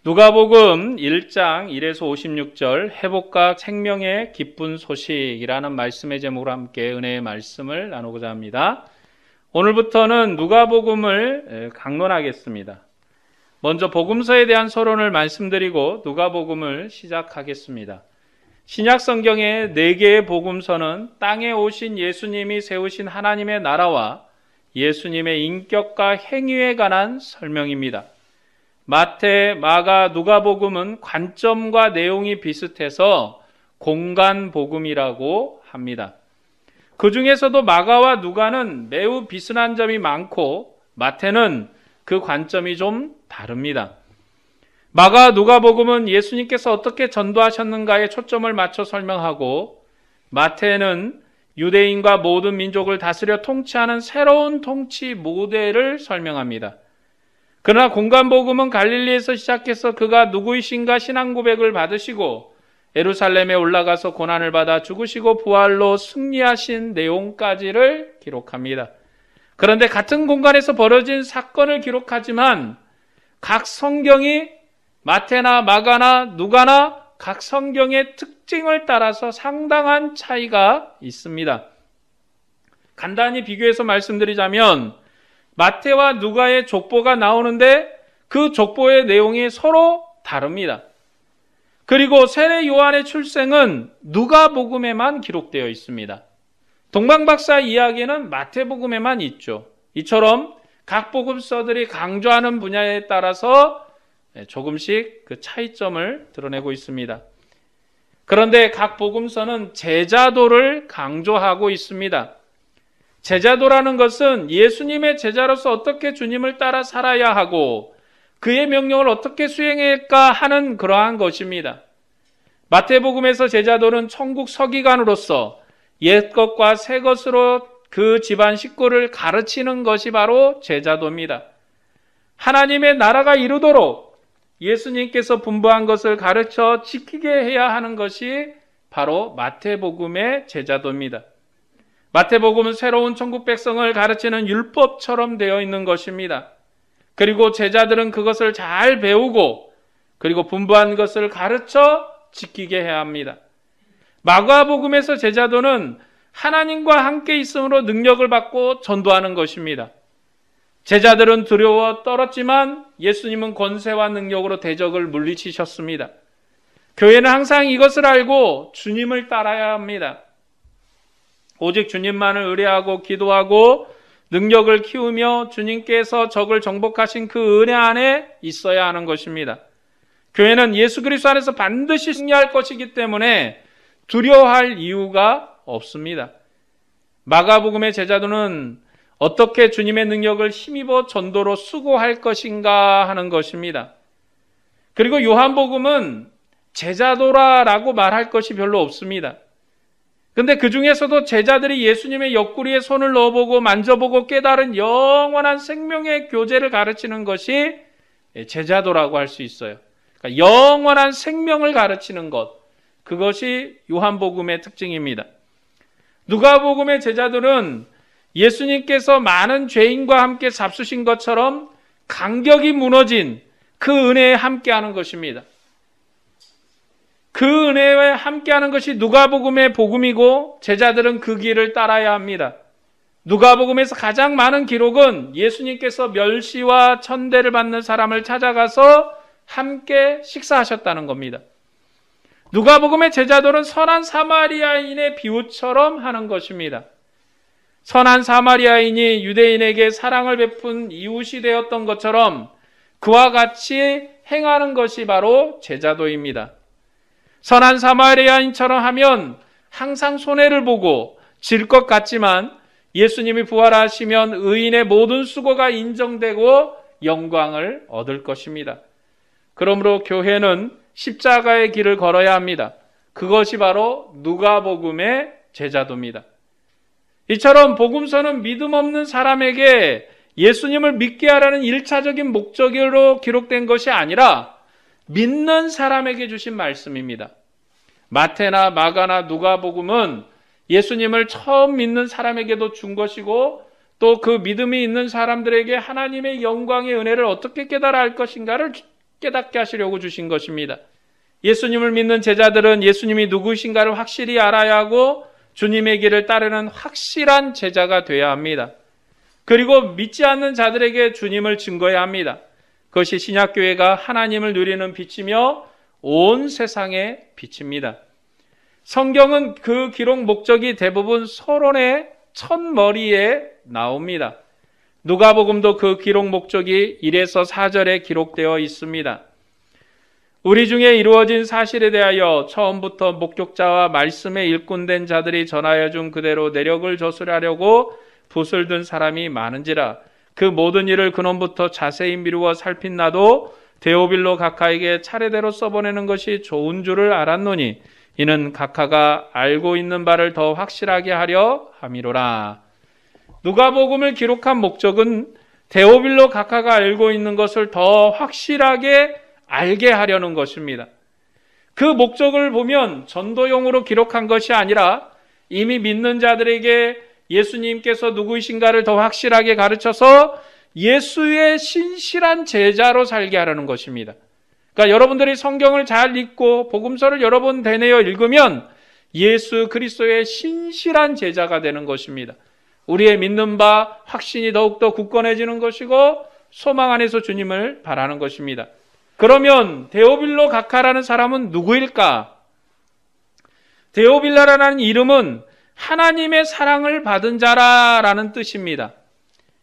누가복음 1장 1에서 56절 회복과 생명의 기쁜 소식이라는 말씀의 제목으로 함께 은혜의 말씀을 나누고자 합니다. 오늘부터는 누가복음을 강론하겠습니다. 먼저 복음서에 대한 서론을 말씀드리고 누가복음을 시작하겠습니다. 신약 성경의 4개의 복음서는 땅에 오신 예수님이 세우신 하나님의 나라와 예수님의 인격과 행위에 관한 설명입니다. 마태, 마가, 누가복음은 관점과 내용이 비슷해서 공간복음이라고 합니다. 그 중에서도 마가와 누가는 매우 비슷한 점이 많고 마태는 그 관점이 좀 다릅니다. 마가, 누가복음은 예수님께서 어떻게 전도하셨는가에 초점을 맞춰 설명하고 마태는 유대인과 모든 민족을 다스려 통치하는 새로운 통치 모델을 설명합니다. 그러나 공간복음은 갈릴리에서 시작해서 그가 누구이신가 신앙 고백을 받으시고 예루살렘에 올라가서 고난을 받아 죽으시고 부활로 승리하신 내용까지를 기록합니다. 그런데 같은 공간에서 벌어진 사건을 기록하지만 각 성경이 마태나 마가나 누가나 각 성경의 특징을 따라서 상당한 차이가 있습니다. 간단히 비교해서 말씀드리자면 마태와 누가의 족보가 나오는데 그 족보의 내용이 서로 다릅니다. 그리고 세례 요한의 출생은 누가복음에만 기록되어 있습니다. 동방박사 이야기는 마태복음에만 있죠. 이처럼 각 복음서들이 강조하는 분야에 따라서 조금씩 그 차이점을 드러내고 있습니다. 그런데 각 복음서는 제자도를 강조하고 있습니다. 제자도라는 것은 예수님의 제자로서 어떻게 주님을 따라 살아야 하고 그의 명령을 어떻게 수행할까 하는 그러한 것입니다. 마태복음에서 제자도는 천국 서기관으로서 옛것과 새것으로 그 집안 식구를 가르치는 것이 바로 제자도입니다. 하나님의 나라가 이루도록 예수님께서 분부한 것을 가르쳐 지키게 해야 하는 것이 바로 마태복음의 제자도입니다. 마태복음은 새로운 천국 백성을 가르치는 율법처럼 되어 있는 것입니다. 그리고 제자들은 그것을 잘 배우고 그리고 분부한 것을 가르쳐 지키게 해야 합니다. 마가복음에서 제자도는 하나님과 함께 있음으로 능력을 받고 전도하는 것입니다. 제자들은 두려워 떨었지만 예수님은 권세와 능력으로 대적을 물리치셨습니다. 교회는 항상 이것을 알고 주님을 따라야 합니다. 오직 주님만을 의뢰하고 기도하고 능력을 키우며 주님께서 적을 정복하신 그 은혜 안에 있어야 하는 것입니다. 교회는 예수 그리스도 안에서 반드시 승리할 것이기 때문에 두려워할 이유가 없습니다. 마가복음의 제자도는 어떻게 주님의 능력을 힘입어 전도로 수고할 것인가 하는 것입니다. 그리고 요한복음은 제자도라라고 말할 것이 별로 없습니다. 근데 그 중에서도 제자들이 예수님의 옆구리에 손을 넣어보고 만져보고 깨달은 영원한 생명의 교제를 가르치는 것이 제자도라고 할 수 있어요. 그러니까 영원한 생명을 가르치는 것, 그것이 요한복음의 특징입니다. 누가복음의 제자들은 예수님께서 많은 죄인과 함께 잡수신 것처럼 간격이 무너진 그 은혜에 함께하는 것입니다. 그 은혜에 함께하는 것이 누가복음의 복음이고 제자들은 그 길을 따라야 합니다. 누가복음에서 가장 많은 기록은 예수님께서 멸시와 천대를 받는 사람을 찾아가서 함께 식사하셨다는 겁니다. 누가복음의 제자들은 선한 사마리아인의 비유처럼 하는 것입니다. 선한 사마리아인이 유대인에게 사랑을 베푼 이웃이 되었던 것처럼 그와 같이 행하는 것이 바로 제자도입니다. 선한 사마리아인처럼 하면 항상 손해를 보고 질 것 같지만 예수님이 부활하시면 의인의 모든 수고가 인정되고 영광을 얻을 것입니다. 그러므로 교회는 십자가의 길을 걸어야 합니다. 그것이 바로 누가복음의 제자도입니다. 이처럼 복음서는 믿음 없는 사람에게 예수님을 믿게 하라는 1차적인 목적으로 기록된 것이 아니라 믿는 사람에게 주신 말씀입니다. 마태나 마가나 누가복음은 예수님을 처음 믿는 사람에게도 준 것이고 또 그 믿음이 있는 사람들에게 하나님의 영광의 은혜를 어떻게 깨달아 할 것인가를 깨닫게 하시려고 주신 것입니다. 예수님을 믿는 제자들은 예수님이 누구신가를 확실히 알아야 하고 주님의 길을 따르는 확실한 제자가 되어야 합니다. 그리고 믿지 않는 자들에게 주님을 증거해야 합니다. 그것이 신약교회가 하나님을 누리는 빛이며 온 세상의 빛입니다. 성경은 그 기록 목적이 대부분 서론의 첫머리에 나옵니다. 누가복음도 그 기록 목적이 1에서 4절에 기록되어 있습니다. 우리 중에 이루어진 사실에 대하여 처음부터 목격자와 말씀에 일꾼된 자들이 전하여 준 그대로 내력을 저술하려고 붓을 든 사람이 많은지라. 그 모든 일을 근원부터 자세히 미루어 살핀 나도 데오빌로 각하에게 차례대로 써보내는 것이 좋은 줄을 알았노니 이는 각하가 알고 있는 바를 더 확실하게 하려 함이로라. 누가복음을 기록한 목적은 데오빌로 각하가 알고 있는 것을 더 확실하게 알게 하려는 것입니다. 그 목적을 보면 전도용으로 기록한 것이 아니라 이미 믿는 자들에게 예수님께서 누구이신가를 더 확실하게 가르쳐서 예수의 신실한 제자로 살게 하려는 것입니다. 그러니까 여러분들이 성경을 잘 읽고 복음서를 여러 번 되뇌어 읽으면 예수 그리스도의 신실한 제자가 되는 것입니다. 우리의 믿는 바 확신이 더욱더 굳건해지는 것이고 소망 안에서 주님을 바라는 것입니다. 그러면 데오빌로 각하라는 사람은 누구일까? 데오빌라라는 이름은 하나님의 사랑을 받은 자라라는 뜻입니다.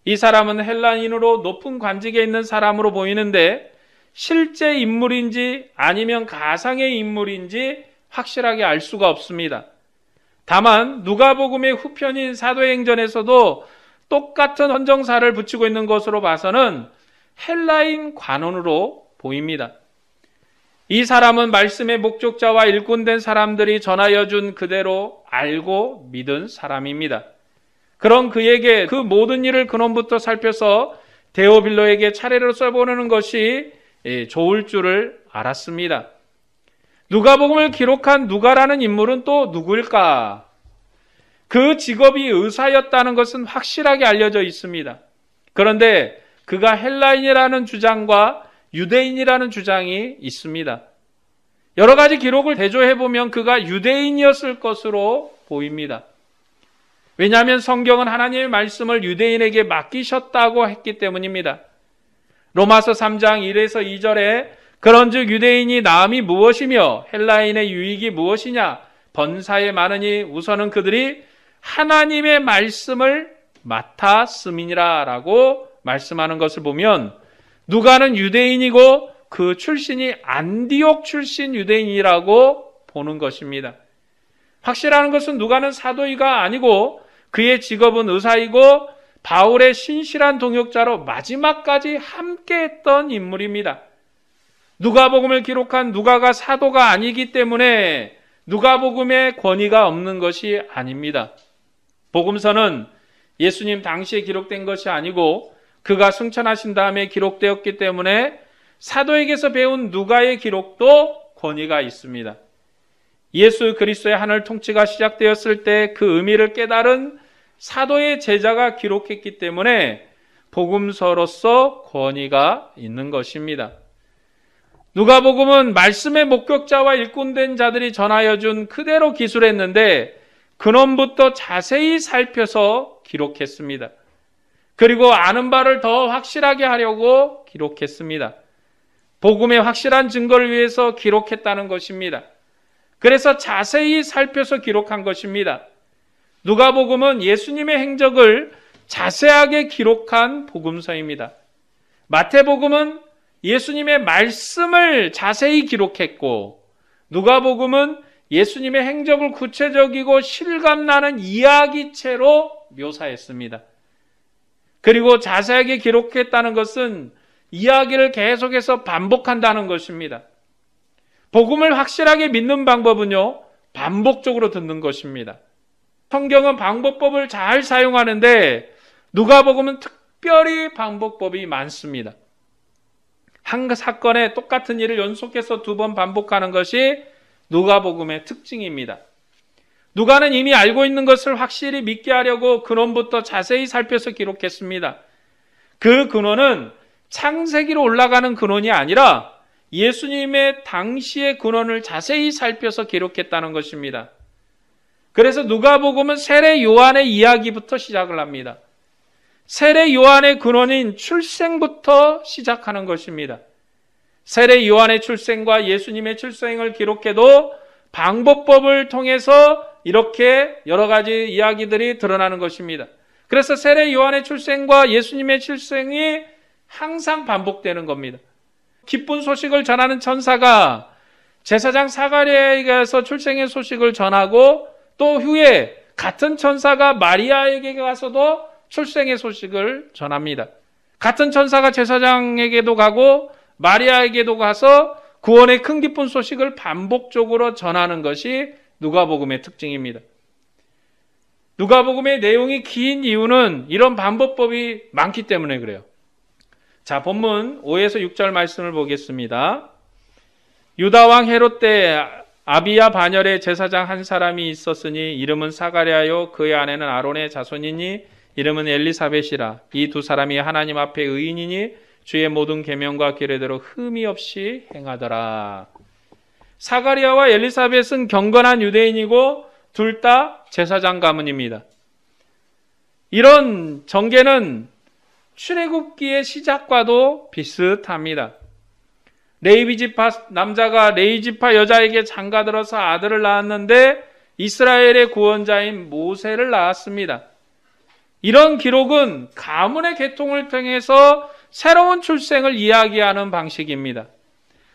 이 사람은 헬라인으로 높은 관직에 있는 사람으로 보이는데 실제 인물인지 아니면 가상의 인물인지 확실하게 알 수가 없습니다. 다만 누가복음의 후편인 사도행전에서도 똑같은 헌정사를 붙이고 있는 것으로 봐서는 헬라인 관원으로 보입니다. 이 사람은 말씀의 목적자와 일꾼된 사람들이 전하여 준 그대로 알고 믿은 사람입니다. 그런 그에게 그 모든 일을 근원부터 살펴서 데오빌로에게 차례로 써보내는 것이 좋을 줄을 알았습니다. 누가복음을 기록한 누가라는 인물은 또 누구일까? 그 직업이 의사였다는 것은 확실하게 알려져 있습니다. 그런데 그가 헬라인이라는 주장과 유대인이라는 주장이 있습니다. 여러 가지 기록을 대조해보면 그가 유대인이었을 것으로 보입니다. 왜냐하면 성경은 하나님의 말씀을 유대인에게 맡기셨다고 했기 때문입니다. 로마서 3장 1에서 2절에 그런즉 유대인이 나음이 무엇이며 헬라인의 유익이 무엇이냐 번사에 많으니 우선은 그들이 하나님의 말씀을 맡았음이니라 라고 말씀하는 것을 보면 누가는 유대인이고 그 출신이 안디옥 출신 유대인이라고 보는 것입니다. 확실한 것은 누가는 사도이가 아니고 그의 직업은 의사이고 바울의 신실한 동역자로 마지막까지 함께했던 인물입니다. 누가복음을 기록한 누가가 사도가 아니기 때문에 누가복음에 권위가 없는 것이 아닙니다. 복음서는 예수님 당시에 기록된 것이 아니고 그가 승천하신 다음에 기록되었기 때문에 사도에게서 배운 누가의 기록도 권위가 있습니다. 예수 그리스도의 하늘 통치가 시작되었을 때 그 의미를 깨달은 사도의 제자가 기록했기 때문에 복음서로서 권위가 있는 것입니다. 누가복음은 말씀의 목격자와 일꾼된 자들이 전하여 준 그대로 기술했는데 근원부터 자세히 살펴서 기록했습니다. 그리고 아는 바를 더 확실하게 하려고 기록했습니다. 복음의 확실한 증거를 위해서 기록했다는 것입니다. 그래서 자세히 살펴서 기록한 것입니다. 누가복음은 예수님의 행적을 자세하게 기록한 복음서입니다. 마태복음은 예수님의 말씀을 자세히 기록했고 누가복음은 예수님의 행적을 구체적이고 실감나는 이야기체로 묘사했습니다. 그리고 자세하게 기록했다는 것은 이야기를 계속해서 반복한다는 것입니다. 복음을 확실하게 믿는 방법은요, 반복적으로 듣는 것입니다. 성경은 방법법을 잘 사용하는데 누가복음은 특별히 방법법이 많습니다. 한 사건에 똑같은 일을 연속해서 2번 반복하는 것이 누가복음의 특징입니다. 누가는 이미 알고 있는 것을 확실히 믿게 하려고 근원부터 자세히 살펴서 기록했습니다. 그 근원은 창세기로 올라가는 근원이 아니라 예수님의 당시의 근원을 자세히 살펴서 기록했다는 것입니다. 그래서 누가복음은 세례 요한의 이야기부터 시작을 합니다. 세례 요한의 근원인 출생부터 시작하는 것입니다. 세례 요한의 출생과 예수님의 출생을 기록해도 방법법을 통해서 이렇게 여러 가지 이야기들이 드러나는 것입니다. 그래서 세례 요한의 출생과 예수님의 출생이 항상 반복되는 겁니다. 기쁜 소식을 전하는 천사가 제사장 사가랴에게 가서 출생의 소식을 전하고 또 후에 같은 천사가 마리아에게 가서도 출생의 소식을 전합니다. 같은 천사가 제사장에게도 가고 마리아에게도 가서 구원의 큰 기쁜 소식을 반복적으로 전하는 것이 누가복음의 특징입니다. 누가복음의 내용이 긴 이유는 이런 반복법이 많기 때문에 그래요. 자, 본문 5에서 6절 말씀을 보겠습니다. 유다왕 헤롯 때 아비야 반열에 제사장 한 사람이 있었으니 이름은 사가랴요 그의 아내는 아론의 자손이니 이름은 엘리사벳이라. 이 두 사람이 하나님 앞에 의인이니 주의 모든 계명과 규례대로 흠이 없이 행하더라. 사가랴와 엘리사벳은 경건한 유대인이고 둘 다 제사장 가문입니다. 이런 전개는 출애굽기의 시작과도 비슷합니다. 레위 지파 남자가 레위 지파 여자에게 장가들어서 아들을 낳았는데 이스라엘의 구원자인 모세를 낳았습니다. 이런 기록은 가문의 계통을 통해서 새로운 출생을 이야기하는 방식입니다.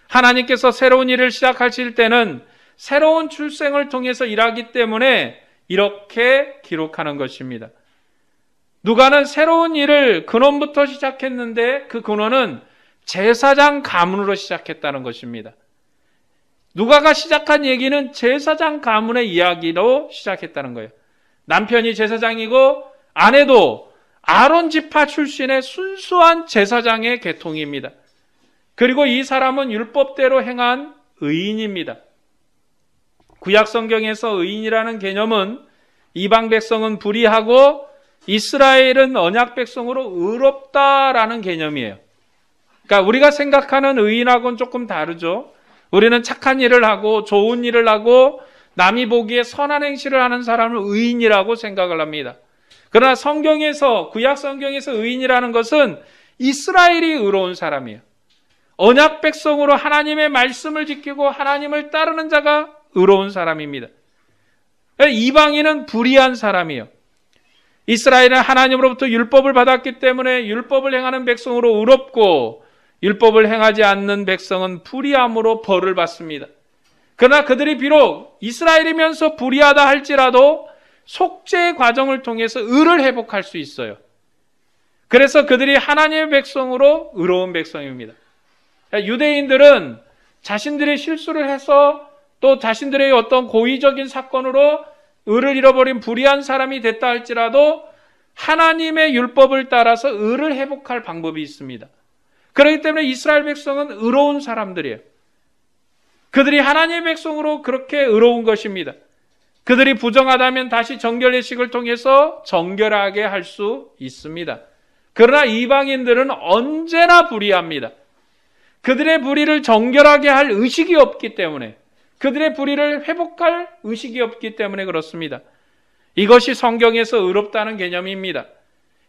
하나님께서 새로운 일을 시작하실 때는 새로운 출생을 통해서 일하기 때문에 이렇게 기록하는 것입니다. 누가는 새로운 일을 근원부터 시작했는데 그 근원은 제사장 가문으로 시작했다는 것입니다. 누가가 시작한 얘기는 제사장 가문의 이야기로 시작했다는 거예요. 남편이 제사장이고 아내도 아론 지파 출신의 순수한 제사장의 계통입니다. 그리고 이 사람은 율법대로 행한 의인입니다. 구약 성경에서 의인이라는 개념은 이방 백성은 불의하고 이스라엘은 언약 백성으로 의롭다라는 개념이에요. 그러니까 우리가 생각하는 의인하고는 조금 다르죠. 우리는 착한 일을 하고 좋은 일을 하고 남이 보기에 선한 행실을 하는 사람을 의인이라고 생각을 합니다. 그러나 성경에서 구약 성경에서 의인이라는 것은 이스라엘이 의로운 사람이에요. 언약 백성으로 하나님의 말씀을 지키고 하나님을 따르는 자가 의로운 사람입니다. 이방인은 불의한 사람이에요. 이스라엘은 하나님으로부터 율법을 받았기 때문에 율법을 행하는 백성으로 의롭고 율법을 행하지 않는 백성은 불의함으로 벌을 받습니다. 그러나 그들이 비록 이스라엘이면서 불의하다 할지라도 속죄의 과정을 통해서 의를 회복할 수 있어요. 그래서 그들이 하나님의 백성으로 의로운 백성입니다. 유대인들은 자신들이 실수를 해서 또 자신들의 어떤 고의적인 사건으로 의를 잃어버린 불의한 사람이 됐다 할지라도 하나님의 율법을 따라서 의를 회복할 방법이 있습니다. 그렇기 때문에 이스라엘 백성은 의로운 사람들이에요. 그들이 하나님의 백성으로 그렇게 의로운 것입니다. 그들이 부정하다면 다시 정결례식을 통해서 정결하게 할 수 있습니다. 그러나 이방인들은 언제나 불의합니다. 그들의 불의를 정결하게 할 의식이 없기 때문에, 그들의 불의를 회복할 의식이 없기 때문에 그렇습니다. 이것이 성경에서 의롭다는 개념입니다.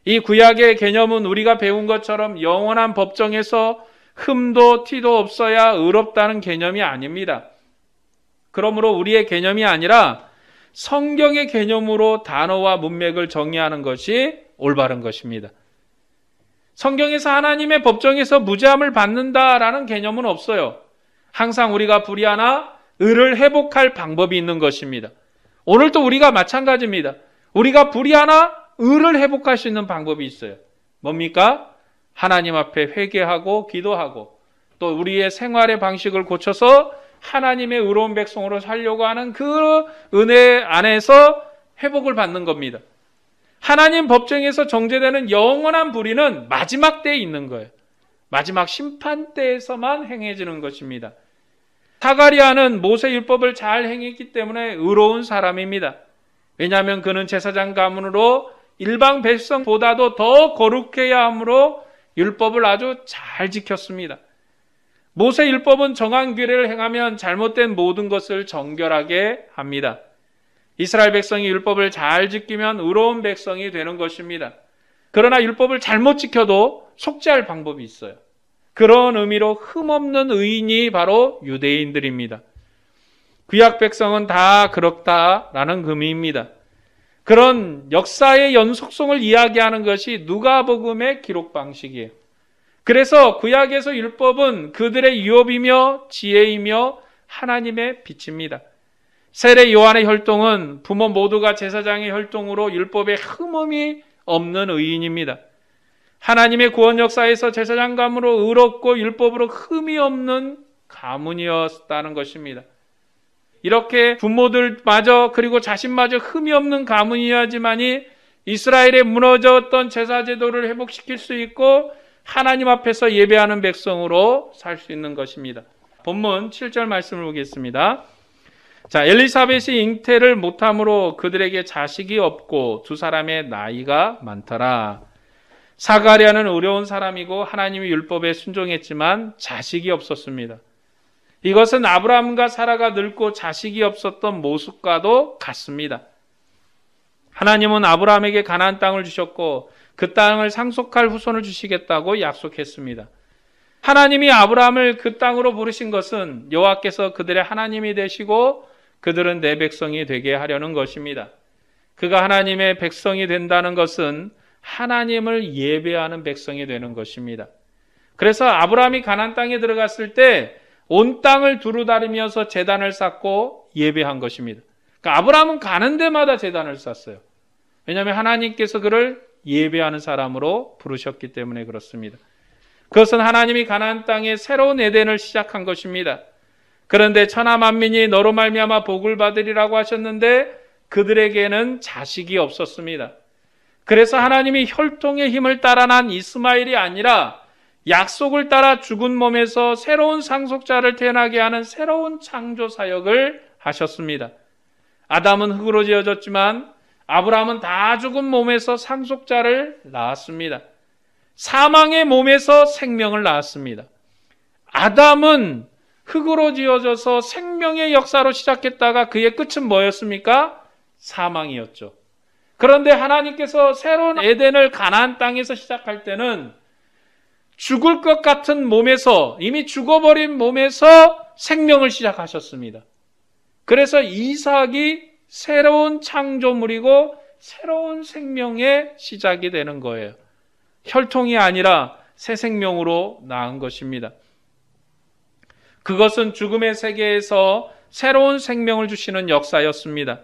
이 구약의 개념은 우리가 배운 것처럼 영원한 법정에서 흠도 티도 없어야 의롭다는 개념이 아닙니다. 그러므로 우리의 개념이 아니라 성경의 개념으로 단어와 문맥을 정의하는 것이 올바른 것입니다. 성경에서 하나님의 법정에서 무죄함을 받는다라는 개념은 없어요. 항상 우리가 불의하나 의를 회복할 방법이 있는 것입니다. 오늘도 우리가 마찬가지입니다. 우리가 불의하나 의를 회복할 수 있는 방법이 있어요. 뭡니까? 하나님 앞에 회개하고 기도하고 또 우리의 생활의 방식을 고쳐서 하나님의 의로운 백성으로 살려고 하는 그 은혜 안에서 회복을 받는 겁니다. 하나님 법정에서 정죄되는 영원한 불의는 마지막 때에 있는 거예요. 마지막 심판 때에서만 행해지는 것입니다. 사가랴는 모세율법을 잘 행했기 때문에 의로운 사람입니다. 왜냐하면 그는 제사장 가문으로 일반 백성보다도 더 거룩해야 하므로 율법을 아주 잘 지켰습니다. 모세 율법은 정한 규례를 행하면 잘못된 모든 것을 정결하게 합니다. 이스라엘 백성이 율법을 잘 지키면 의로운 백성이 되는 것입니다. 그러나 율법을 잘못 지켜도 속죄할 방법이 있어요. 그런 의미로 흠없는 의인이 바로 유대인들입니다. 구약 백성은 다 그렇다라는 의미입니다. 그런 역사의 연속성을 이야기하는 것이 누가복음의 기록 방식이에요. 그래서 구약에서 율법은 그들의 유업이며 지혜이며 하나님의 빛입니다. 세례 요한의 혈통은 부모 모두가 제사장의 혈통으로 율법에 흠음이 없는 의인입니다. 하나님의 구원 역사에서 제사장감으로 의롭고 율법으로 흠이 없는 가문이었다는 것입니다. 이렇게 부모들마저 그리고 자신마저 흠이 없는 가문이어야지만이 이스라엘에 무너졌던 제사 제도를 회복시킬 수 있고 하나님 앞에서 예배하는 백성으로 살 수 있는 것입니다. 본문 7절 말씀을 보겠습니다. 자, 엘리사벳이 잉태를 못함으로 그들에게 자식이 없고 두 사람의 나이가 많더라. 사가랴는 어려운 사람이고 하나님의 율법에 순종했지만 자식이 없었습니다. 이것은 아브라함과 사라가 늙고 자식이 없었던 모습과도 같습니다. 하나님은 아브라함에게 가나안 땅을 주셨고 그 땅을 상속할 후손을 주시겠다고 약속했습니다. 하나님이 아브라함을 그 땅으로 부르신 것은 여호와께서 그들의 하나님이 되시고 그들은 내 백성이 되게 하려는 것입니다. 그가 하나님의 백성이 된다는 것은 하나님을 예배하는 백성이 되는 것입니다. 그래서 아브라함이 가나안 땅에 들어갔을 때 온 땅을 두루다니면서 제단을 쌓고 예배한 것입니다. 그러니까 아브라함은 가는 데마다 제단을 쌓았어요. 왜냐하면 하나님께서 그를 예배하는 사람으로 부르셨기 때문에 그렇습니다. 그것은 하나님이 가나안 땅에 새로운 에덴을 시작한 것입니다. 그런데 천하 만민이 너로 말미암아 복을 받으리라고 하셨는데 그들에게는 자식이 없었습니다. 그래서 하나님이 혈통의 힘을 따라 난 이스마엘이 아니라 약속을 따라 죽은 몸에서 새로운 상속자를 태어나게 하는 새로운 창조 사역을 하셨습니다. 아담은 흙으로 지어졌지만 아브라함은 다 죽은 몸에서 상속자를 낳았습니다. 사망의 몸에서 생명을 낳았습니다. 아담은 흙으로 지어져서 생명의 역사로 시작했다가 그의 끝은 뭐였습니까? 사망이었죠. 그런데 하나님께서 새로운 에덴을 가나안 땅에서 시작할 때는 죽을 것 같은 몸에서, 이미 죽어버린 몸에서 생명을 시작하셨습니다. 그래서 이삭이 새로운 창조물이고 새로운 생명의 시작이 되는 거예요. 혈통이 아니라 새 생명으로 낳은 것입니다. 그것은 죽음의 세계에서 새로운 생명을 주시는 역사였습니다.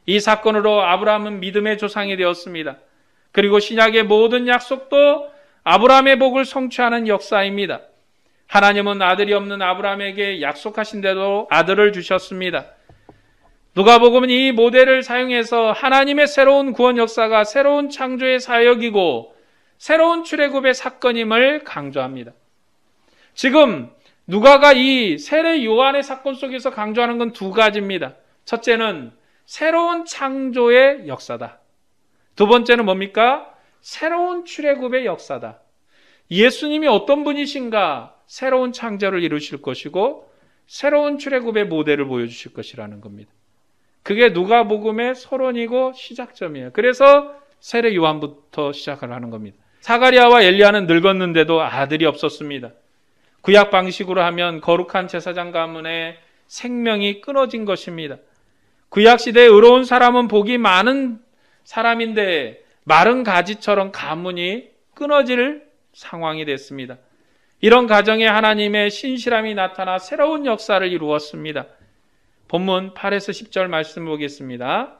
이 사건으로 아브라함은 믿음의 조상이 되었습니다. 그리고 신약의 모든 약속도 아브라함의 복을 성취하는 역사입니다. 하나님은 아들이 없는 아브라함에게 약속하신 대로 아들을 주셨습니다. 누가복음은 이 모델을 사용해서 하나님의 새로운 구원 역사가 새로운 창조의 사역이고 새로운 출애굽의 사건임을 강조합니다. 지금 누가가 이 세례 요한의 사건 속에서 강조하는 건 두 가지입니다. 첫째는 새로운 창조의 역사다. 두 번째는 뭡니까? 새로운 출애굽의 역사다. 예수님이 어떤 분이신가? 새로운 창조를 이루실 것이고 새로운 출애굽의 모델을 보여주실 것이라는 겁니다. 그게 누가복음의 서론이고 시작점이에요. 그래서 세례 요한부터 시작을 하는 겁니다. 사가랴와 엘리야는 늙었는데도 아들이 없었습니다. 구약 방식으로 하면 거룩한 제사장 가문의 생명이 끊어진 것입니다. 구약 시대에 의로운 사람은 복이 많은 사람인데 마른 가지처럼 가문이 끊어질 상황이 됐습니다. 이런 가정에 하나님의 신실함이 나타나 새로운 역사를 이루었습니다. 본문 8에서 10절 말씀 보겠습니다.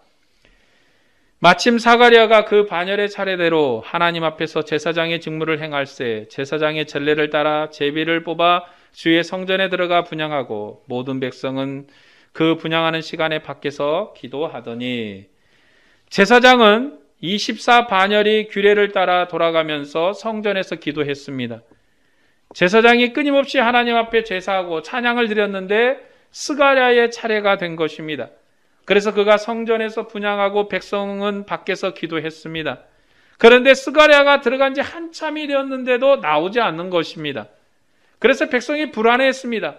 마침 사가랴가 그 반열의 차례대로 하나님 앞에서 제사장의 직무를 행할세 제사장의 전례를 따라 제비를 뽑아 주의 성전에 들어가 분향하고 모든 백성은 그 분향하는 시간에 밖에서 기도하더니 제사장은 24반열이 규례를 따라 돌아가면서 성전에서 기도했습니다. 제사장이 끊임없이 하나님 앞에 제사하고 찬양을 드렸는데 스가랴의 차례가 된 것입니다. 그래서 그가 성전에서 분향하고 백성은 밖에서 기도했습니다. 그런데 스가랴가 들어간 지 한참이 되었는데도 나오지 않는 것입니다. 그래서 백성이 불안해했습니다.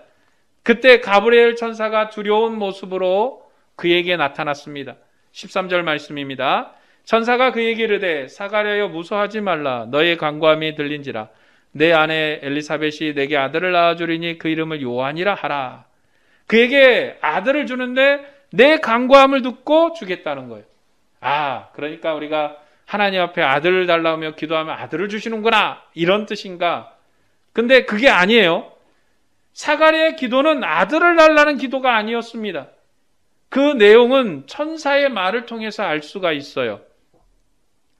그때 가브리엘 천사가 두려운 모습으로 그에게 나타났습니다. 13절 말씀입니다. 천사가 그에게 이르되 사가랴여 무서워하지 말라. 너의 간구함이 들린지라. 내 아내 엘리사벳이 내게 아들을 낳아주리니 그 이름을 요한이라 하라. 그에게 아들을 주는데 내 간구함을 듣고 주겠다는 거예요. 그러니까 우리가 하나님 앞에 아들을 달라며 기도하면 아들을 주시는구나, 이런 뜻인가? 근데 그게 아니에요. 사가랴의 기도는 아들을 달라는 기도가 아니었습니다. 그 내용은 천사의 말을 통해서 알 수가 있어요.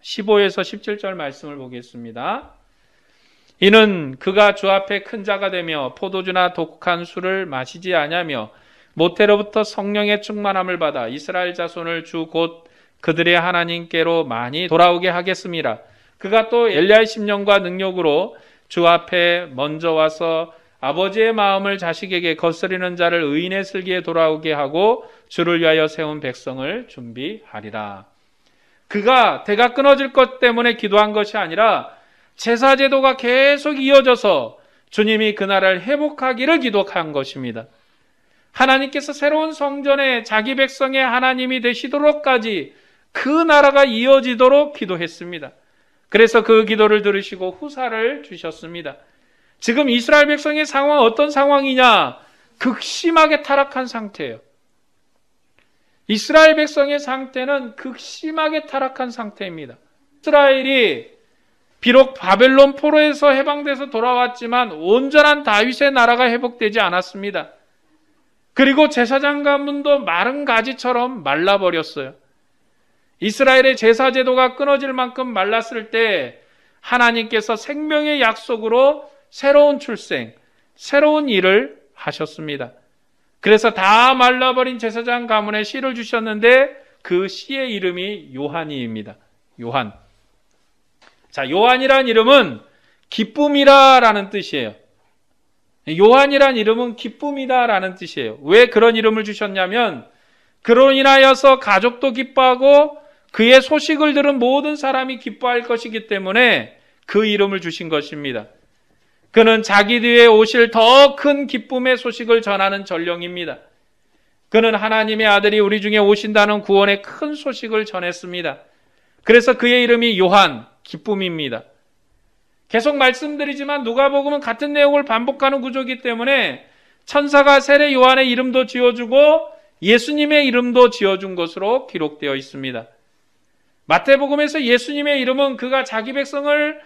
15에서 17절 말씀을 보겠습니다. 이는 그가 주 앞에 큰 자가 되며 포도주나 독한 술을 마시지 아니하며 모태로부터 성령의 충만함을 받아 이스라엘 자손을 주 곧 그들의 하나님께로 많이 돌아오게 하겠습니다. 그가 또 엘리야의 심령과 능력으로 주 앞에 먼저 와서 아버지의 마음을 자식에게 거스리는 자를 의인의 슬기에 돌아오게 하고 주를 위하여 세운 백성을 준비하리라. 그가 대가 끊어질 것 때문에 기도한 것이 아니라 제사 제도가 계속 이어져서 주님이 그 나라를 회복하기를 기도한 것입니다. 하나님께서 새로운 성전에 자기 백성의 하나님이 되시도록까지 그 나라가 이어지도록 기도했습니다. 그래서 그 기도를 들으시고 후사를 주셨습니다. 지금 이스라엘 백성의 상황은 어떤 상황이냐? 극심하게 타락한 상태예요. 이스라엘 백성의 상태는 극심하게 타락한 상태입니다. 이스라엘이 비록 바벨론 포로에서 해방돼서 돌아왔지만 온전한 다윗의 나라가 회복되지 않았습니다. 그리고 제사장 가문도 마른 가지처럼 말라버렸어요. 이스라엘의 제사 제도가 끊어질 만큼 말랐을 때 하나님께서 생명의 약속으로 새로운 출생, 새로운 일을 하셨습니다. 그래서 다 말라버린 제사장 가문에 씨를 주셨는데 그 씨의 이름이 요한이입니다. 요한. 자, 요한이란 이름은 기쁨이라라는 뜻이에요. 요한이란 이름은 기쁨이다라는 뜻이에요. 왜 그런 이름을 주셨냐면 그로 인하여서 가족도 기뻐하고 그의 소식을 들은 모든 사람이 기뻐할 것이기 때문에 그 이름을 주신 것입니다. 그는 자기 뒤에 오실 더 큰 기쁨의 소식을 전하는 전령입니다. 그는 하나님의 아들이 우리 중에 오신다는 구원의 큰 소식을 전했습니다. 그래서 그의 이름이 요한, 기쁨입니다. 계속 말씀드리지만 누가복음은 같은 내용을 반복하는 구조이기 때문에 천사가 세례 요한의 이름도 지어주고 예수님의 이름도 지어준 것으로 기록되어 있습니다. 마태복음에서 예수님의 이름은 그가 자기 백성을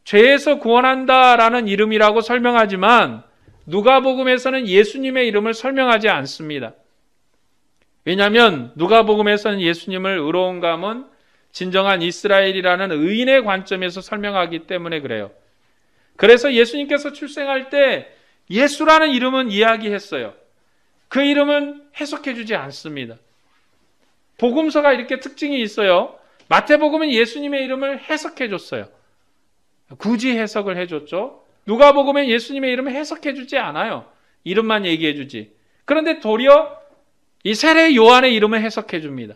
죄에서 구원한다라는 이름이라고 설명하지만 누가복음에서는 예수님의 이름을 설명하지 않습니다. 왜냐하면 누가복음에서는 예수님을 의로운 가문, 진정한 이스라엘이라는 의인의 관점에서 설명하기 때문에 그래요. 그래서 예수님께서 출생할 때 예수라는 이름은 이야기했어요. 그 이름은 해석해주지 않습니다. 복음서가 이렇게 특징이 있어요. 마태복음은 예수님의 이름을 해석해줬어요. 굳이 해석을 해줬죠. 누가복음은 예수님의 이름을 해석해주지 않아요. 이름만 얘기해주지. 그런데 도리어 이 세례 요한의 이름을 해석해줍니다.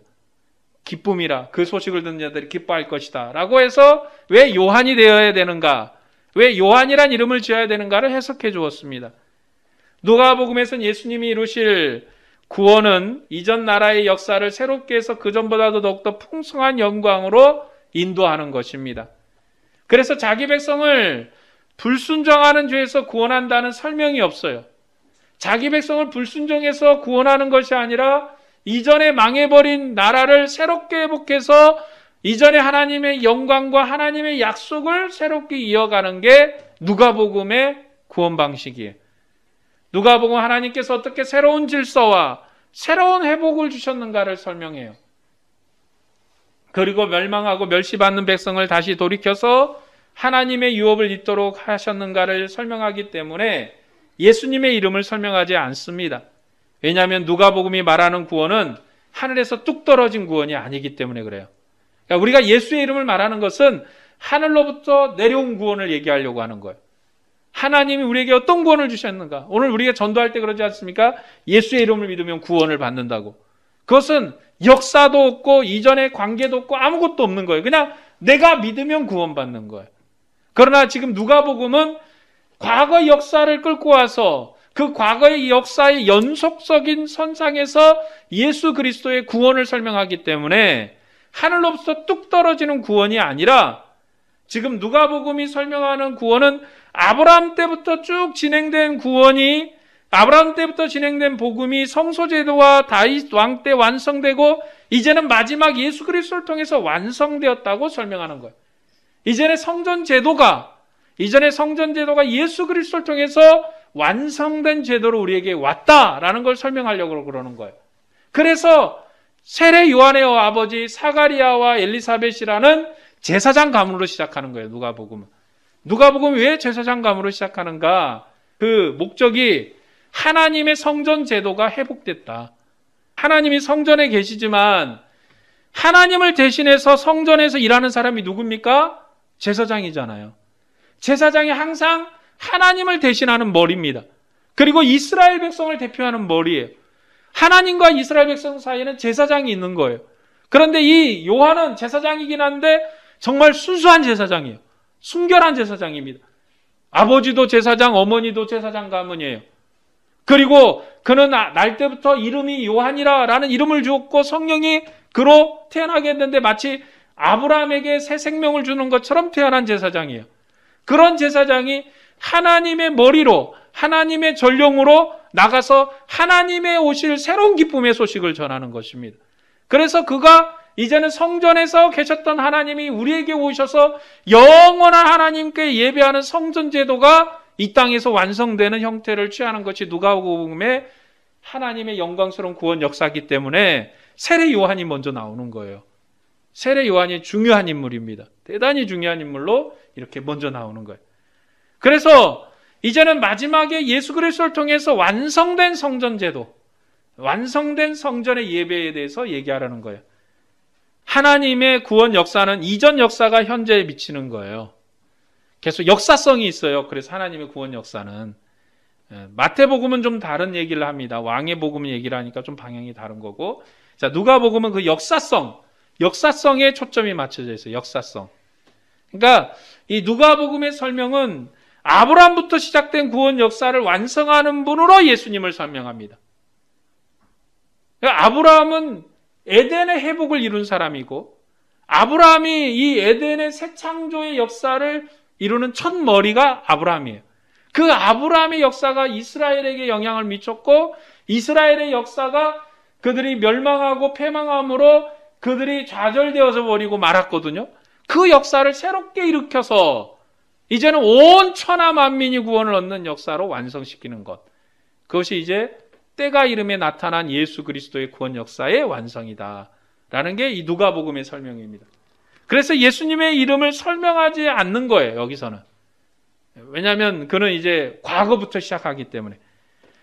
기쁨이라, 그 소식을 듣는 자들이 기뻐할 것이다 라고 해서 왜 요한이 되어야 되는가, 왜 요한이란 이름을 지어야 되는가를 해석해 주었습니다. 누가복음에서는 예수님이 이루실 구원은 이전 나라의 역사를 새롭게 해서 그전보다도 더욱더 풍성한 영광으로 인도하는 것입니다. 그래서 자기 백성을 불순종하는 죄에서 구원한다는 설명이 없어요. 자기 백성을 불순종해서 구원하는 것이 아니라 이전에 망해버린 나라를 새롭게 회복해서 이전에 하나님의 영광과 하나님의 약속을 새롭게 이어가는 게 누가복음의 구원 방식이에요. 누가복음 하나님께서 어떻게 새로운 질서와 새로운 회복을 주셨는가를 설명해요. 그리고 멸망하고 멸시받는 백성을 다시 돌이켜서 하나님의 유업을 잇도록 하셨는가를 설명하기 때문에 예수님의 이름을 설명하지 않습니다. 왜냐하면 누가복음이 말하는 구원은 하늘에서 뚝 떨어진 구원이 아니기 때문에 그래요. 그러니까 우리가 예수의 이름을 말하는 것은 하늘로부터 내려온 구원을 얘기하려고 하는 거예요. 하나님이 우리에게 어떤 구원을 주셨는가? 오늘 우리가 전도할 때 그러지 않습니까? 예수의 이름을 믿으면 구원을 받는다고. 그것은 역사도 없고 이전의 관계도 없고 아무것도 없는 거예요. 그냥 내가 믿으면 구원받는 거예요. 그러나 지금 누가복음은 과거 역사를 끌고 와서 그 과거의 역사의 연속적인 선상에서 예수 그리스도의 구원을 설명하기 때문에 하늘로부터 뚝 떨어지는 구원이 아니라 지금 누가복음이 설명하는 구원은 아브라함 때부터 쭉 진행된 구원이, 아브라함 때부터 진행된 복음이 성소제도와 다윗 왕 때 완성되고 이제는 마지막 예수 그리스도를 통해서 완성되었다고 설명하는 거예요. 이전의 성전 제도가 예수 그리스도를 통해서 완성된 제도로 우리에게 왔다라는 걸 설명하려고 그러는 거예요. 그래서 세례 요한의 아버지 사가리아와 엘리사벳이라는 제사장 가문으로 시작하는 거예요. 누가복음은 왜 제사장 가문으로 시작하는가? 그 목적이 하나님의 성전 제도가 회복됐다. 하나님이 성전에 계시지만 하나님을 대신해서 성전에서 일하는 사람이 누굽니까? 제사장이잖아요. 제사장이 항상 하나님을 대신하는 머리입니다. 그리고 이스라엘 백성을 대표하는 머리예요. 하나님과 이스라엘 백성 사이에는 제사장이 있는 거예요. 그런데 이 요한은 제사장이긴 한데 정말 순수한 제사장이에요. 순결한 제사장입니다. 아버지도 제사장, 어머니도 제사장 가문이에요. 그리고 그는 날 때부터 이름이 요한이라는 이름을 주었고 성령이 그로 태어나게 했는데 마치 아브라함에게 새 생명을 주는 것처럼 태어난 제사장이에요. 그런 제사장이 하나님의 머리로, 하나님의 전령으로 나가서 하나님의 오실 새로운 기쁨의 소식을 전하는 것입니다. 그래서 그가 이제는 성전에서 계셨던 하나님이 우리에게 오셔서 영원한 하나님께 예배하는 성전 제도가 이 땅에서 완성되는 형태를 취하는 것이 누가복음의 하나님의 영광스러운 구원 역사이기 때문에 세례 요한이 먼저 나오는 거예요. 세례 요한이 중요한 인물입니다. 대단히 중요한 인물로 이렇게 먼저 나오는 거예요. 그래서 이제는 마지막에 예수 그리스도를 통해서 완성된 성전 제도, 완성된 성전의 예배에 대해서 얘기하라는 거예요. 하나님의 구원 역사는 이전 역사가 현재에 미치는 거예요. 계속 역사성이 있어요. 그래서 하나님의 구원 역사는. 마태복음은 좀 다른 얘기를 합니다. 왕의 복음 얘기를 하니까 좀 방향이 다른 거고. 자, 누가복음은 그 역사성에 초점이 맞춰져 있어요. 역사성. 그러니까 이 누가복음의 설명은 아브라함부터 시작된 구원 역사를 완성하는 분으로 예수님을 설명합니다. 그러니까 아브라함은 에덴의 회복을 이룬 사람이고 아브라함이 이 에덴의 새 창조의 역사를 이루는 첫 머리가 아브라함이에요. 그 아브라함의 역사가 이스라엘에게 영향을 미쳤고 이스라엘의 역사가 그들이 멸망하고 패망함으로 그들이 좌절되어서 버리고 말았거든요. 그 역사를 새롭게 일으켜서 이제는 온 천하 만민이 구원을 얻는 역사로 완성시키는 것. 그것이 이제 때가 이름에 나타난 예수 그리스도의 구원 역사의 완성이다. 라는 게 이 누가복음의 설명입니다. 그래서 예수님의 이름을 설명하지 않는 거예요. 여기서는. 왜냐하면 그는 이제 과거부터 시작하기 때문에.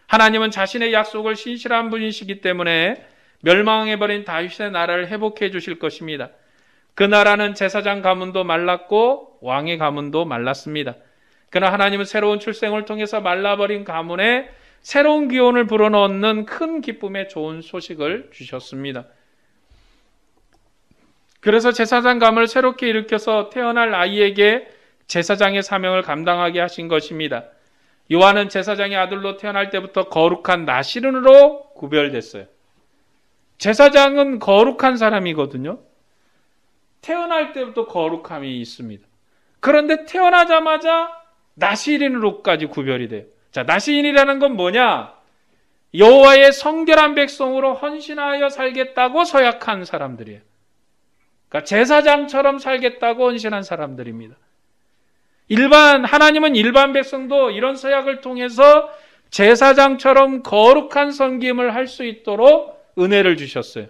하나님은 자신의 약속을 신실한 분이시기 때문에 멸망해버린 다윗의 나라를 회복해 주실 것입니다. 그 나라는 제사장 가문도 말랐고 왕의 가문도 말랐습니다. 그러나 하나님은 새로운 출생을 통해서 말라버린 가문에 새로운 기운을 불어넣는 큰 기쁨의 좋은 소식을 주셨습니다. 그래서 제사장 가문을 새롭게 일으켜서 태어날 아이에게 제사장의 사명을 감당하게 하신 것입니다. 요한은 제사장의 아들로 태어날 때부터 거룩한 나시른으로 구별됐어요. 제사장은 거룩한 사람이거든요. 태어날 때부터 거룩함이 있습니다. 그런데 태어나자마자 나시린으로까지 구별이 돼요. 자, 나시린이라는 건 뭐냐? 여호와의 성결한 백성으로 헌신하여 살겠다고 서약한 사람들이에요. 그러니까 제사장처럼 살겠다고 헌신한 사람들입니다. 하나님은 일반 백성도 이런 서약을 통해서 제사장처럼 거룩한 섬김을 할 수 있도록 은혜를 주셨어요.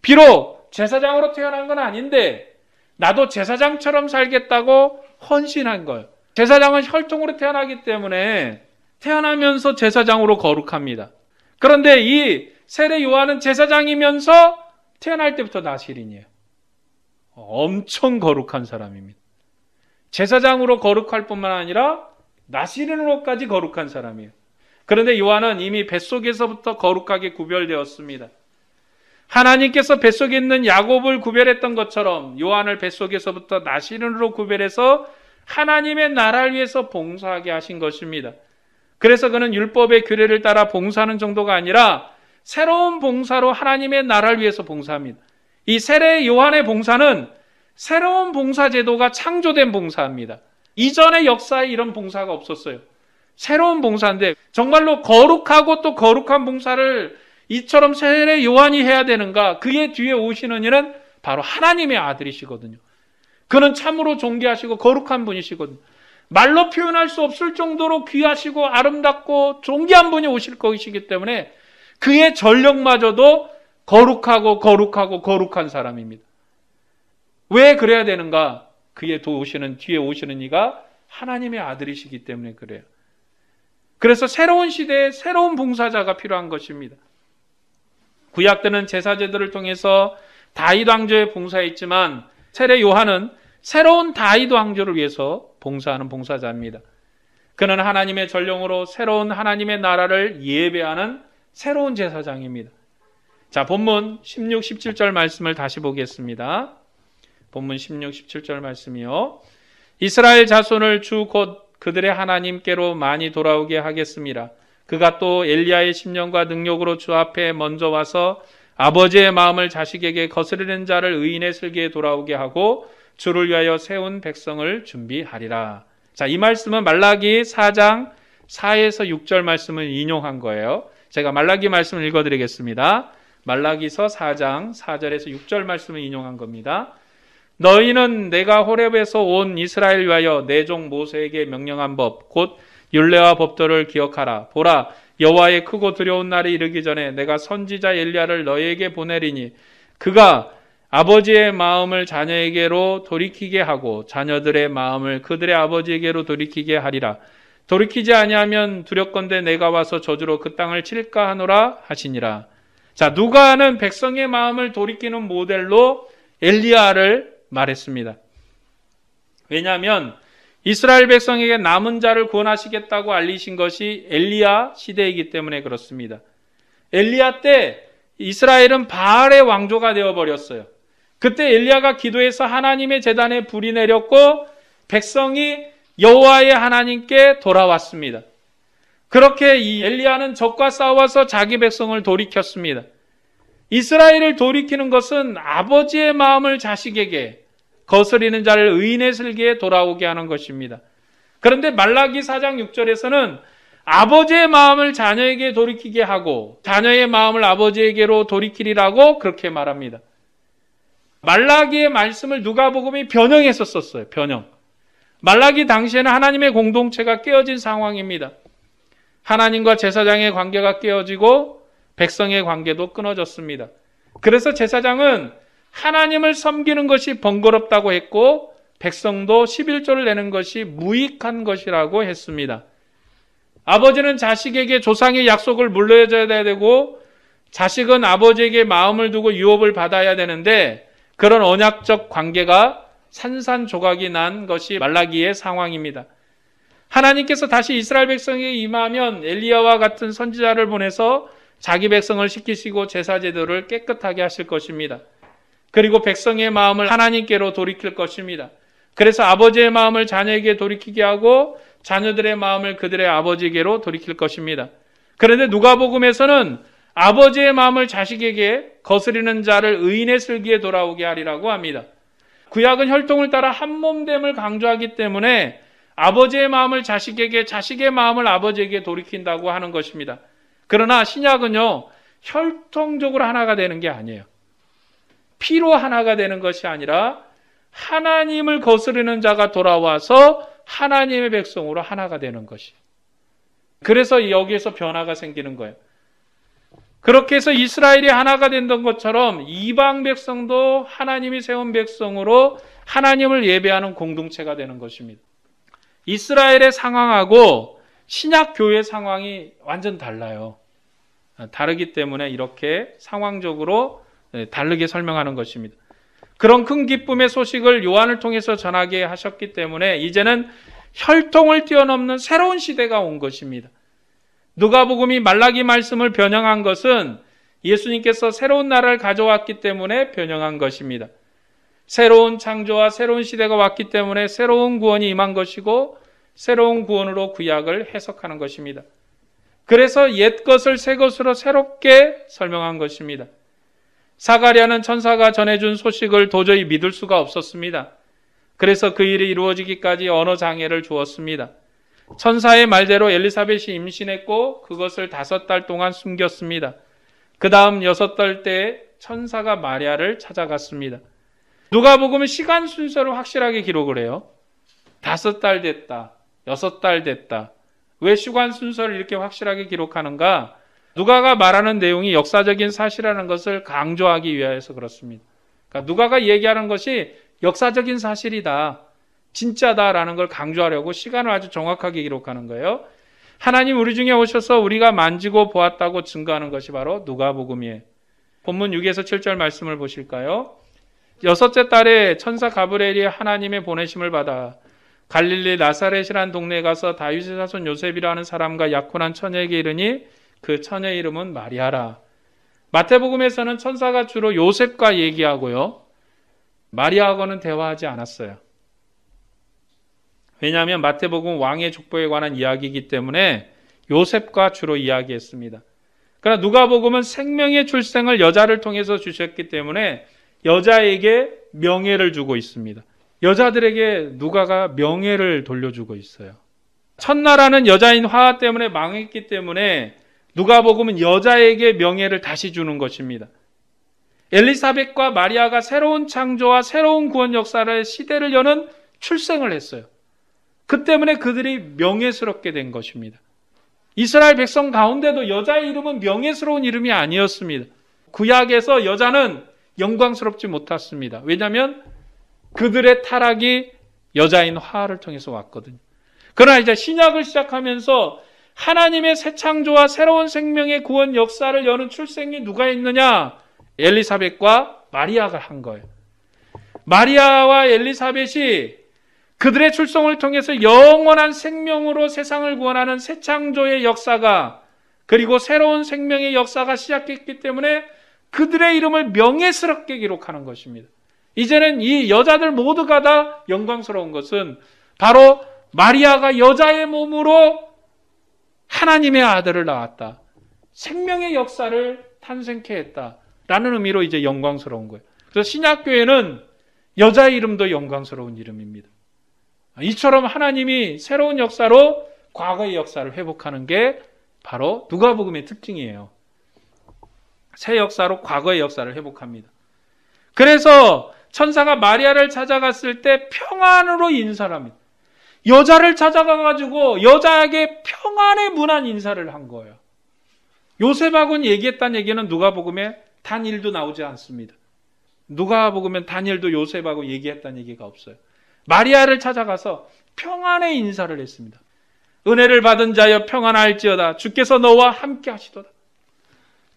비록 제사장으로 태어난 건 아닌데 나도 제사장처럼 살겠다고 헌신한 거예요. 제사장은 혈통으로 태어나기 때문에 태어나면서 제사장으로 거룩합니다. 그런데 이 세례 요한은 제사장이면서 태어날 때부터 나시린이에요. 엄청 거룩한 사람입니다. 제사장으로 거룩할 뿐만 아니라 나시린으로까지 거룩한 사람이에요. 그런데 요한은 이미 뱃속에서부터 거룩하게 구별되었습니다. 하나님께서 뱃속에 있는 야곱을 구별했던 것처럼 요한을 뱃속에서부터 나시린으로 구별해서 하나님의 나라를 위해서 봉사하게 하신 것입니다. 그래서 그는 율법의 규례를 따라 봉사하는 정도가 아니라 새로운 봉사로 하나님의 나라를 위해서 봉사합니다. 이 세례 요한의 봉사는 새로운 봉사 제도가 창조된 봉사입니다. 이전의 역사에 이런 봉사가 없었어요. 새로운 봉사인데 정말로 거룩하고 또 거룩한 봉사를 이처럼 세례 요한이 해야 되는가? 그의 뒤에 오시는 이는 바로 하나님의 아들이시거든요. 그는 참으로 존귀하시고 거룩한 분이시거든요. 말로 표현할 수 없을 정도로 귀하시고 아름답고 존귀한 분이 오실 것이기 때문에 그의 전력마저도 거룩한 사람입니다. 왜 그래야 되는가? 그의 뒤에 오시는 이가 하나님의 아들이시기 때문에 그래요. 그래서 새로운 시대에 새로운 봉사자가 필요한 것입니다. 구약 때는 제사제도를 통해서 다윗 왕조에 봉사했지만 세례 요한은 새로운 다윗 왕조를 위해서 봉사하는 봉사자입니다. 그는 하나님의 전령으로 새로운 하나님의 나라를 예배하는 새로운 제사장입니다. 자, 본문 16, 17절 말씀을 다시 보겠습니다. 본문 16, 17절 말씀이요. 이스라엘 자손을 주 곧 그들의 하나님께로 많이 돌아오게 하겠습니다. 그가 또 엘리야의 심령과 능력으로 주 앞에 먼저 와서 아버지의 마음을 자식에게 거스르는 자를 의인의 슬기에 돌아오게 하고 주를 위하여 세운 백성을 준비하리라. 자, 이 말씀은 말라기 4장 4에서 6절 말씀을 인용한 거예요. 제가 말라기 말씀을 읽어드리겠습니다. 말라기서 4장 4절에서 6절 말씀을 인용한 겁니다. 너희는 내가 호렙에서 온 이스라엘 위하여 내 종 모세에게 명령한 법 곧 율례와 법도를 기억하라. 보라, 여호와의 크고 두려운 날이 이르기 전에 내가 선지자 엘리야를 너희에게 보내리니 그가 아버지의 마음을 자녀에게로 돌이키게 하고 자녀들의 마음을 그들의 아버지에게로 돌이키게 하리라. 돌이키지 아니하면 두렵건대 내가 와서 저주로 그 땅을 칠까 하노라 하시니라. 자, 누가는 백성의 마음을 돌이키는 모델로 엘리야를 말했습니다. 왜냐하면 이스라엘 백성에게 남은 자를 구원하시겠다고 알리신 것이 엘리야 시대이기 때문에 그렇습니다. 엘리야 때 이스라엘은 바알의 왕조가 되어버렸어요. 그때 엘리야가 기도해서 하나님의 제단에 불이 내렸고 백성이 여호와의 하나님께 돌아왔습니다. 그렇게 이 엘리야는 적과 싸워서 자기 백성을 돌이켰습니다. 이스라엘을 돌이키는 것은 아버지의 마음을 자식에게 거스리는 자를 의인의 슬기에 돌아오게 하는 것입니다. 그런데 말라기 4장 6절에서는 아버지의 마음을 자녀에게 돌이키게 하고 자녀의 마음을 아버지에게로 돌이키리라고 그렇게 말합니다. 말라기의 말씀을 누가복음이 변형했었어요. 변형. 말라기 당시에는 하나님의 공동체가 깨어진 상황입니다. 하나님과 제사장의 관계가 깨어지고 백성의 관계도 끊어졌습니다. 그래서 제사장은 하나님을 섬기는 것이 번거롭다고 했고 백성도 11조를 내는 것이 무익한 것이라고 했습니다. 아버지는 자식에게 조상의 약속을 물려줘야 되고 자식은 아버지에게 마음을 두고 유업을 받아야 되는데 그런 언약적 관계가 산산조각이 난 것이 말라기의 상황입니다. 하나님께서 다시 이스라엘 백성에게 임하면 엘리야와 같은 선지자를 보내서 자기 백성을 시키시고 제사제도를 깨끗하게 하실 것입니다. 그리고 백성의 마음을 하나님께로 돌이킬 것입니다. 그래서 아버지의 마음을 자녀에게 돌이키게 하고 자녀들의 마음을 그들의 아버지에게로 돌이킬 것입니다. 그런데 누가복음에서는 아버지의 마음을 자식에게 거스리는 자를 의인의 슬기에 돌아오게 하리라고 합니다. 구약은 혈통을 따라 한몸됨을 강조하기 때문에 아버지의 마음을 자식에게, 자식의 마음을 아버지에게 돌이킨다고 하는 것입니다. 그러나 신약은요, 혈통적으로 하나가 되는 게 아니에요. 피로 하나가 되는 것이 아니라 하나님을 거스르는 자가 돌아와서 하나님의 백성으로 하나가 되는 것이에요. 그래서 여기에서 변화가 생기는 거예요. 그렇게 해서 이스라엘이 하나가 됐던 것처럼 이방 백성도 하나님이 세운 백성으로 하나님을 예배하는 공동체가 되는 것입니다. 이스라엘의 상황하고 신약 교회의 상황이 완전 달라요. 다르기 때문에 이렇게 상황적으로 다르게 설명하는 것입니다. 그런 큰 기쁨의 소식을 요한을 통해서 전하게 하셨기 때문에 이제는 혈통을 뛰어넘는 새로운 시대가 온 것입니다. 누가복음이 말라기 말씀을 변형한 것은 예수님께서 새로운 나라를 가져왔기 때문에 변형한 것입니다. 새로운 창조와 새로운 시대가 왔기 때문에 새로운 구원이 임한 것이고 새로운 구원으로 구약을 해석하는 것입니다. 그래서 옛 것을 새 것으로 새롭게 설명한 것입니다. 사가랴는 천사가 전해준 소식을 도저히 믿을 수가 없었습니다. 그래서 그 일이 이루어지기까지 언어 장애를 주었습니다. 천사의 말대로 엘리사벳이 임신했고 그것을 5달 동안 숨겼습니다. 그 다음 6달 때 천사가 마리아를 찾아갔습니다. 누가복음은 시간 순서를 확실하게 기록을 해요. 5달 됐다, 6달 됐다. 왜 시간 순서를 이렇게 확실하게 기록하는가? 누가가 말하는 내용이 역사적인 사실이라는 것을 강조하기 위해서 그렇습니다. 그러니까 누가가 얘기하는 것이 역사적인 사실이다, 진짜다라는 걸 강조하려고 시간을 아주 정확하게 기록하는 거예요. 하나님 우리 중에 오셔서 우리가 만지고 보았다고 증거하는 것이 바로 누가복음이에요. 본문 6에서 7절 말씀을 보실까요? 6째 달에 천사 가브리엘이 하나님의 보내심을 받아 갈릴리 나사렛이라는 동네에 가서 다윗의 자손 요셉이라는 사람과 약혼한 처녀에게 이르니 그 처녀의 이름은 마리아라. 마태복음에서는 천사가 주로 요셉과 얘기하고요, 마리아하고는 대화하지 않았어요. 왜냐하면 마태복음 왕의 족보에 관한 이야기이기 때문에 요셉과 주로 이야기했습니다. 그러나 누가복음은 생명의 출생을 여자를 통해서 주셨기 때문에 여자에게 명예를 주고 있습니다. 여자들에게 누가가 명예를 돌려주고 있어요. 첫나라는 여자인 화하 때문에 망했기 때문에 누가복음은 여자에게 명예를 다시 주는 것입니다. 엘리사벳과 마리아가 새로운 창조와 새로운 구원 역사의 시대를 여는 출생을 했어요. 그 때문에 그들이 명예스럽게 된 것입니다. 이스라엘 백성 가운데도 여자의 이름은 명예스러운 이름이 아니었습니다. 구약에서 여자는 영광스럽지 못했습니다. 왜냐하면 그들의 타락이 여자인 화하를 통해서 왔거든요. 그러나 이제 신약을 시작하면서 하나님의 새 창조와 새로운 생명의 구원 역사를 여는 출생이 누가 있느냐? 엘리사벳과 마리아가 한 거예요. 마리아와 엘리사벳이 그들의 출생을 통해서 영원한 생명으로 세상을 구원하는 새 창조의 역사가, 그리고 새로운 생명의 역사가 시작했기 때문에 그들의 이름을 명예스럽게 기록하는 것입니다. 이제는 이 여자들 모두가 다 영광스러운 것은 바로 마리아가 여자의 몸으로 하나님의 아들을 낳았다, 생명의 역사를 탄생케 했다라는 의미로 이제 영광스러운 거예요. 그래서 신약교회는 여자의 이름도 영광스러운 이름입니다. 이처럼 하나님이 새로운 역사로 과거의 역사를 회복하는 게 바로 누가복음의 특징이에요. 새 역사로 과거의 역사를 회복합니다. 그래서 천사가 마리아를 찾아갔을 때 평안으로 인사를 합니다. 여자를 찾아가가지고 여자에게 평안의 문안 인사를 한 거예요. 요셉하고는 얘기했다는 얘기는 누가복음에 단 1도 나오지 않습니다. 누가복음엔 단 1도 요셉하고 얘기했다는 얘기가 없어요. 마리아를 찾아가서 평안의 인사를 했습니다. 은혜를 받은 자여 평안할지어다. 주께서 너와 함께 하시도다.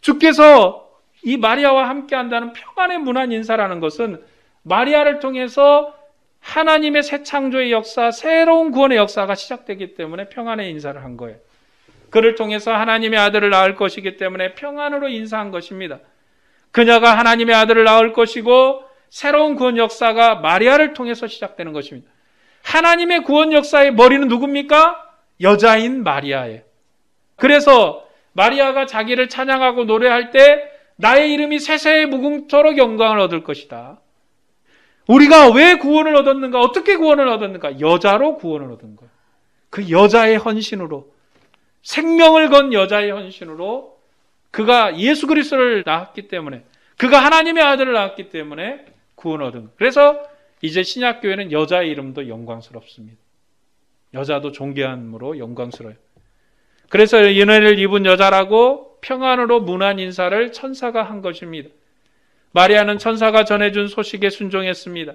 주께서 이 마리아와 함께 한다는 평안의 문안 인사라는 것은 마리아를 통해서 하나님의 새 창조의 역사, 새로운 구원의 역사가 시작되기 때문에 평안의 인사를 한 거예요. 그를 통해서 하나님의 아들을 낳을 것이기 때문에 평안으로 인사한 것입니다. 그녀가 하나님의 아들을 낳을 것이고 새로운 구원 역사가 마리아를 통해서 시작되는 것입니다. 하나님의 구원 역사의 머리는 누굽니까? 여자인 마리아예요. 그래서 마리아가 자기를 찬양하고 노래할 때 나의 이름이 세세에 무궁토록 영광을 얻을 것이다. 우리가 왜 구원을 얻었는가? 어떻게 구원을 얻었는가? 여자로 구원을 얻은 거예요. 그 여자의 헌신으로, 생명을 건 여자의 헌신으로 그가 예수 그리스도를 낳았기 때문에, 그가 하나님의 아들을 낳았기 때문에 구원을 얻은 거예요. 그래서 이제 신약교회는 여자의 이름도 영광스럽습니다. 여자도 존귀함으로 영광스러워요. 그래서 은혜를 입은 여자라고 평안으로 문안 인사를 천사가 한 것입니다. 마리아는 천사가 전해준 소식에 순종했습니다.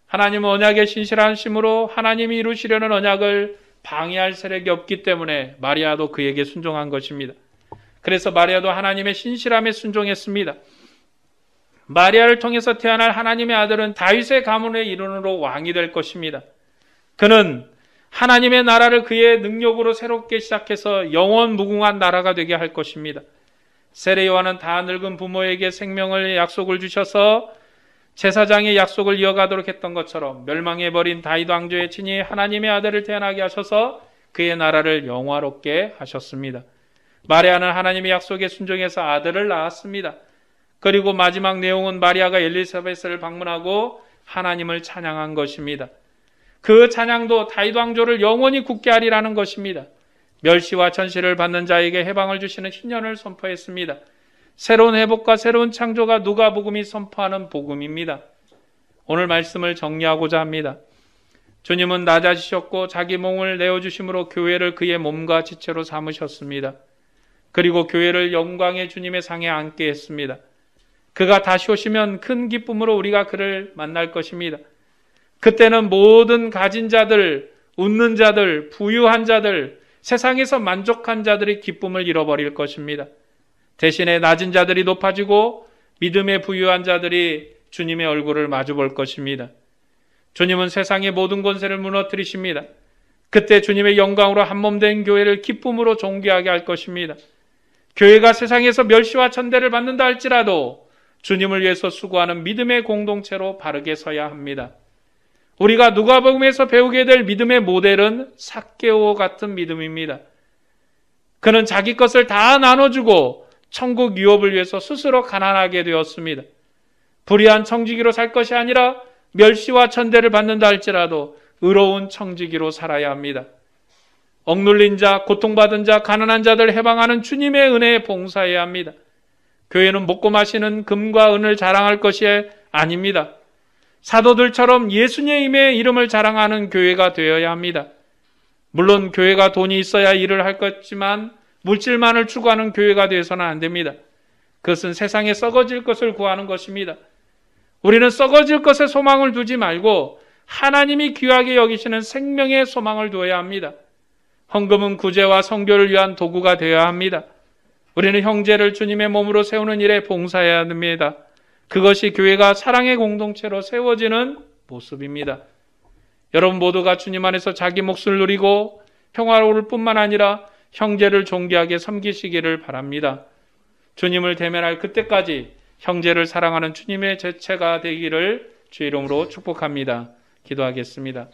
하나님은 언약의 신실하심으로 하나님이 이루시려는 언약을 방해할 세력이 없기 때문에 마리아도 그에게 순종한 것입니다. 그래서 마리아도 하나님의 신실함에 순종했습니다. 마리아를 통해서 태어날 하나님의 아들은 다윗의 가문의 일원으로 왕이 될 것입니다. 그는 하나님의 나라를 그의 능력으로 새롭게 시작해서 영원 무궁한 나라가 되게 할 것입니다. 세례 요한은 다 늙은 부모에게 생명을 약속을 주셔서 제사장의 약속을 이어가도록 했던 것처럼 멸망해버린 다윗 왕조의 친히 하나님의 아들을 태어나게 하셔서 그의 나라를 영화롭게 하셨습니다. 마리아는 하나님의 약속에 순종해서 아들을 낳았습니다. 그리고 마지막 내용은 마리아가 엘리사벳을 방문하고 하나님을 찬양한 것입니다. 그 찬양도 다윗 왕조를 영원히 굳게 하리라는 것입니다. 멸시와 천시를 받는 자에게 해방을 주시는 신년을 선포했습니다. 새로운 회복과 새로운 창조가 누가복음이 선포하는 복음입니다. 오늘 말씀을 정리하고자 합니다. 주님은 낮아지셨고 자기 몸을 내어주심으로 교회를 그의 몸과 지체로 삼으셨습니다. 그리고 교회를 영광의 주님의 상에 앉게 했습니다. 그가 다시 오시면 큰 기쁨으로 우리가 그를 만날 것입니다. 그때는 모든 가진 자들, 웃는 자들, 부유한 자들, 세상에서 만족한 자들이 기쁨을 잃어버릴 것입니다. 대신에 낮은 자들이 높아지고 믿음의 부유한 자들이 주님의 얼굴을 마주 볼 것입니다. 주님은 세상의 모든 권세를 무너뜨리십니다. 그때 주님의 영광으로 한몸된 교회를 기쁨으로 존귀하게 할 것입니다. 교회가 세상에서 멸시와 천대를 받는다 할지라도 주님을 위해서 수고하는 믿음의 공동체로 바르게 서야 합니다. 우리가 누가복음에서 배우게 될 믿음의 모델은 삭개오 같은 믿음입니다. 그는 자기 것을 다 나눠주고 천국 유업을 위해서 스스로 가난하게 되었습니다. 불의한 청지기로 살 것이 아니라 멸시와 천대를 받는다 할지라도 의로운 청지기로 살아야 합니다. 억눌린 자, 고통받은 자, 가난한 자들 해방하는 주님의 은혜에 봉사해야 합니다. 교회는 먹고 마시는 금과 은을 자랑할 것이 아닙니다. 사도들처럼 예수님의 이름을 자랑하는 교회가 되어야 합니다. 물론 교회가 돈이 있어야 일을 할 것이지만 물질만을 추구하는 교회가 되어서는 안 됩니다. 그것은 세상에 썩어질 것을 구하는 것입니다. 우리는 썩어질 것에 소망을 두지 말고 하나님이 귀하게 여기시는 생명의 소망을 두어야 합니다. 헌금은 구제와 선교를 위한 도구가 되어야 합니다. 우리는 형제를 주님의 몸으로 세우는 일에 봉사해야 합니다. 그것이 교회가 사랑의 공동체로 세워지는 모습입니다. 여러분 모두가 주님 안에서 자기 몫을 누리고 평화로울 뿐만 아니라 형제를 존귀하게 섬기시기를 바랍니다. 주님을 대면할 그때까지 형제를 사랑하는 주님의 제체가 되기를 주의 이름으로 축복합니다. 기도하겠습니다.